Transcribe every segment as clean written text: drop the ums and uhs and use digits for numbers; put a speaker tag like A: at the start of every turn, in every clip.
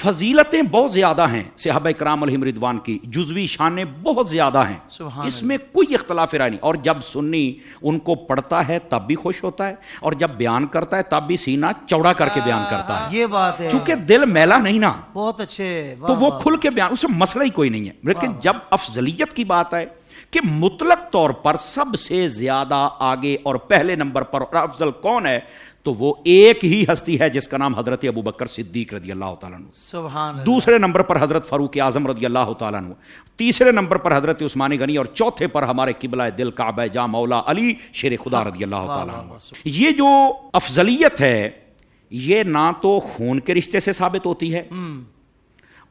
A: فضیلتیں بہت زیادہ ہیں صحابہ کرام علیہم رضوان کی، جزوی شانیں بہت زیادہ ہیں، اس میں کوئی اختلاف رائے نہیں. اور جب سنی ان کو پڑھتا ہے تب بھی خوش ہوتا ہے، اور جب بیان کرتا ہے تب بھی سینہ چوڑا کر کے بیان کرتا ہے.
B: یہ بات ہے،
A: چونکہ دل میلا نہیں نا،
B: بہت اچھے،
A: تو وہ کھل کے بیان، اس میں مسئلہ ہی کوئی نہیں ہے. لیکن جب افضلیت کی بات ہے کہ مطلق طور پر سب سے زیادہ آگے اور پہلے نمبر پر اور افضل کون ہے، تو وہ ایک ہی ہستی ہے جس کا نام حضرت ابوبکر صدیق رضی اللہ تعالیٰ عنہ.
B: سبحان اللہ.
A: دوسرے نمبر پر حضرت فاروق اعظم رضی اللہ تعالیٰ عنہ، تیسرے نمبر پر حضرت عثمان غنی، اور چوتھے پر ہمارے قبلہ دل کعبہ جاں مولا علی شیر خدا رضی اللہ تعالیٰ عنہ. یہ جو افضلیت ہے یہ نہ تو خون کے رشتے سے ثابت ہوتی ہے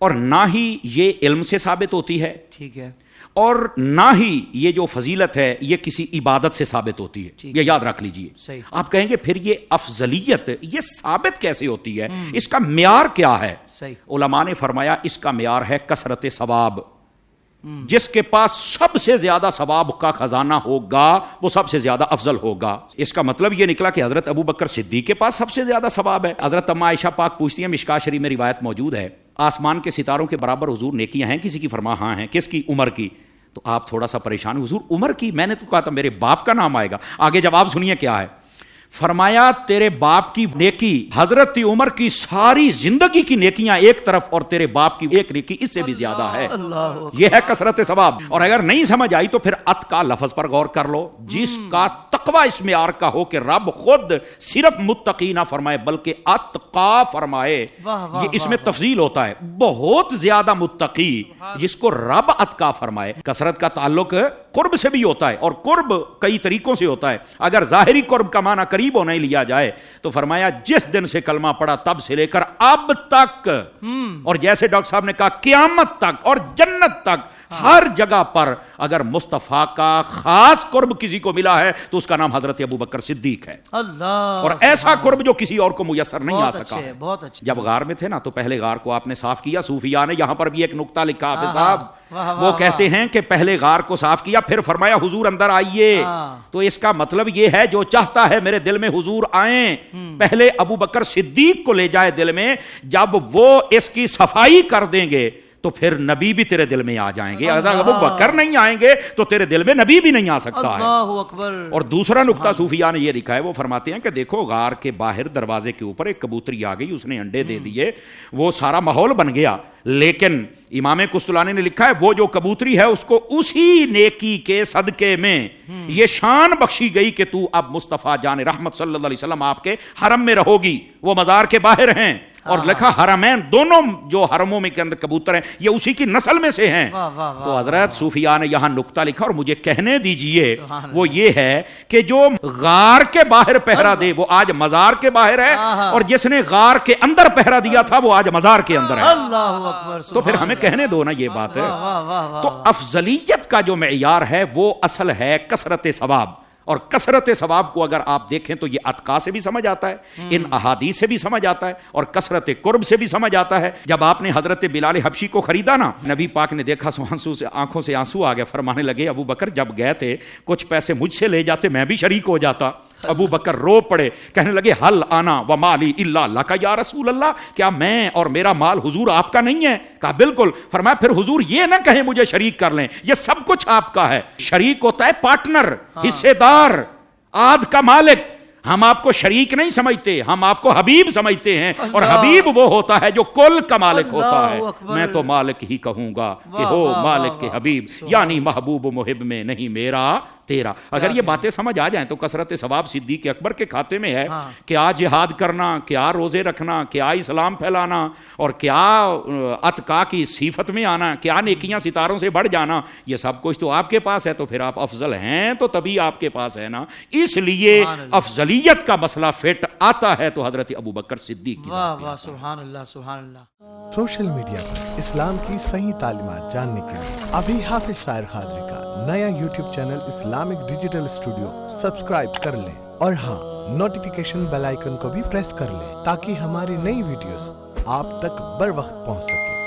A: اور نہ ہی یہ علم سے ثابت ہوتی ہے،
B: ٹھیک ہے،
A: اور نہ ہی یہ جو فضیلت ہے یہ کسی عبادت سے ثابت ہوتی ہے. یہ یاد رکھ لیجئے. آپ کہیں گے پھر یہ افضلیت یہ ثابت کیسے ہوتی ہے، اس کا معیار کیا ہے؟ علماء نے فرمایا اس کا معیار ہے کثرت ثواب. جس کے پاس سب سے زیادہ ثواب کا خزانہ ہوگا وہ سب سے زیادہ افضل ہوگا. اس کا مطلب یہ نکلا کہ حضرت ابوبکر صدیق کے پاس سب سے زیادہ ثواب ہے. حضرت اماں عائشہ پاک پوچھتی ہیں، مشکاۃ شریف میں روایت موجود ہے، آسمان کے ستاروں کے برابر حضور نیکیاں ہیں کسی کی؟ فرما ہاں ہیں. کس کی؟ عمر کی. تو آپ تھوڑا سا پریشان، حضور عمر کی؟ میں نے تو کہا تھا میرے باپ کا نام آئے گا. آگے جواب سنیے کیا ہے. فرمایا تیرے باپ کی نیکی حضرت عمر کی ساری زندگی کی نیکیاں ایک طرف، اور تیرے باپ کی ایک نیکی اس سے بھی زیادہ ہے. یہ ہے کثرت ثواب. اور اگر نہیں سمجھ آئی تو پھر اتقا لفظ پر غور کر لو. جس کا تقوی اس معیار کا ہو کہ رب خود صرف متقی نہ فرمائے بلکہ اتقا فرمائے، یہ اس میں تفضیل ہوتا ہے. بہت زیادہ متقی جس کو رب اتقا فرمائے. کثرت کا تعلق قرب سے بھی ہوتا ہے، اور قرب کئی طریقوں سے ہوتا ہے. اگر ظاہری قرب کا معنی قریب ہونا ہی لیا جائے تو فرمایا جس دن سے کلمہ پڑھا تب سے لے کر اب تک، اور جیسے ڈاکٹر صاحب نے کہا قیامت تک اور جنت تک، ہر جگہ پر اگر مصطفیٰ کا خاص قرب کسی کو ملا ہے تو اس کا نام حضرت ابوبکر صدیق ہے. اللہ. اور ایسا قرب جو کسی اور کو میسر نہیں آ سکا. جب غار میں تھے نا تو پہلے غار کو آپ نے صاف کیا. صوفیاء نے یہاں پر بھی ایک نقطہ لکھا حافظ صاحب، وہ کہتے ہیں کہ پہلے غار کو صاف کیا پھر فرمایا حضور اندر آئیے. تو اس کا مطلب یہ ہے جو چاہتا ہے میرے دل میں حضور آئیں، پہلے ابوبکر صدیق کو لے جائے دل میں. جب وہ اس کی صفائی کر دیں گے تو پھر نبی بھی تیرے دل میں آ جائیں گے. اگر ابو بکر نہیں آئیں گے تو تیرے دل میں نبی بھی نہیں آ سکتا ہے. اور دوسرا نقطہ صوفیاء نے یہ لکھا ہے، وہ فرماتے ہیں کہ دیکھو غار کے باہر دروازے کے اوپر ایک کبوتری آ گئی، اس نے انڈے دے دیے، وہ سارا ماحول بن گیا. لیکن امام قسطلانی نے لکھا ہے وہ جو کبوتری ہے اس کو اسی نیکی کے صدقے میں یہ شان بخشی گئی کہ تو اب مصطفیٰ جان رحمت صلی اللہ علیہ وسلم آپ کے حرم میں رہو گی. وہ مزار کے باہر ہیں، اور لکھا حرمین، دونوں جو حرموں میں کے اندر کبوتر ہیں یہ اسی کی نسل میں سے ہیں. تو حضرت صوفیاء نے یہاں نقطہ لکھا، اور مجھے کہنے دیجئے وہ یہ ہے کہ جو غار کے باہر پہرا دے وہ آج مزار کے باہر ہے، اور جس نے غار کے اندر پہرا دیا تھا وہ آج مزار کے اندر ہے. تو پھر ہمیں کہنے دو نا یہ بات ہے. تو افضلیت کا جو معیار ہے وہ اصل ہے کثرت ثواب. اور کثرت ثواب کو اگر آپ دیکھیں تو یہ اتقا سے بھی سمجھ آتا ہے، ان احادیث سے بھی سمجھ آتا ہے، اور کثرت قرب سے بھی سمجھ آتا ہے. جب آپ نے حضرت بلال حبشی کو خریدا نا، نبی پاک نے دیکھا آنکھوں سے آنسو آ گیا. فرمانے لگے ابو بکر جب گئے تھے کچھ پیسے مجھ سے لے جاتے میں بھی شریک ہو جاتا. ابو بکر رو پڑے، کہنے لگے حل آنا و مالی الا لک یا رسول اللہ، کیا میں اور میرا مال حضور آپ کا نہیں ہے؟ کہا بالکل. فرمایا پھر حضور یہ نہ کہیں مجھے شریک کر لیں، یہ سب کچھ آپ کا ہے. شریک ہوتا ہے پارٹنر، حصے دار، آدھ کا مالک. ہم آپ کو شریک نہیں سمجھتے، ہم آپ کو حبیب سمجھتے ہیں. اور حبیب وہ ہوتا ہے جو کل کا مالک ہوتا ہے. میں تو مالک ہی کہوں گا کہ ہو مالک کے حبیب، یعنی محبوب و محب میں نہیں میرا تیرا. اگر یہ باتیں سمجھ آ جائیں تو کثرت ثواب صدیق اکبر کے کھاتے میں ہے. کیا جہاد کرنا، کیا روزے رکھنا، کیا اسلام پھیلانا، اور کیا اتقا کی صفت میں آنا، کیا نیکیاں ستاروں سے بڑھ جانا، یہ سب کچھ تو آپ کے پاس ہے. تو پھر آپ افضل ہیں تو تبھی آپ کے پاس ہے نا. اس لیے افضلیت کا مسئلہ فٹ آتا ہے تو حضرت ابوبکر صدیق کی.
B: سبحان اللہ، سبحان اللہ.
C: سوشل میڈیا پر اسلام کی صحیح تعلیمات جاننے کے لیے ابھی حافظ سائر قادری کا نیا YouTube channel Islamic digital studio subscribe کر لیں، اور ہاں نوٹیفیکیشن بیل آئیکن کو بھی پریس کر لیں تاکہ ہماری نئی ویڈیوز آپ تک بر وقت پہنچ سکے.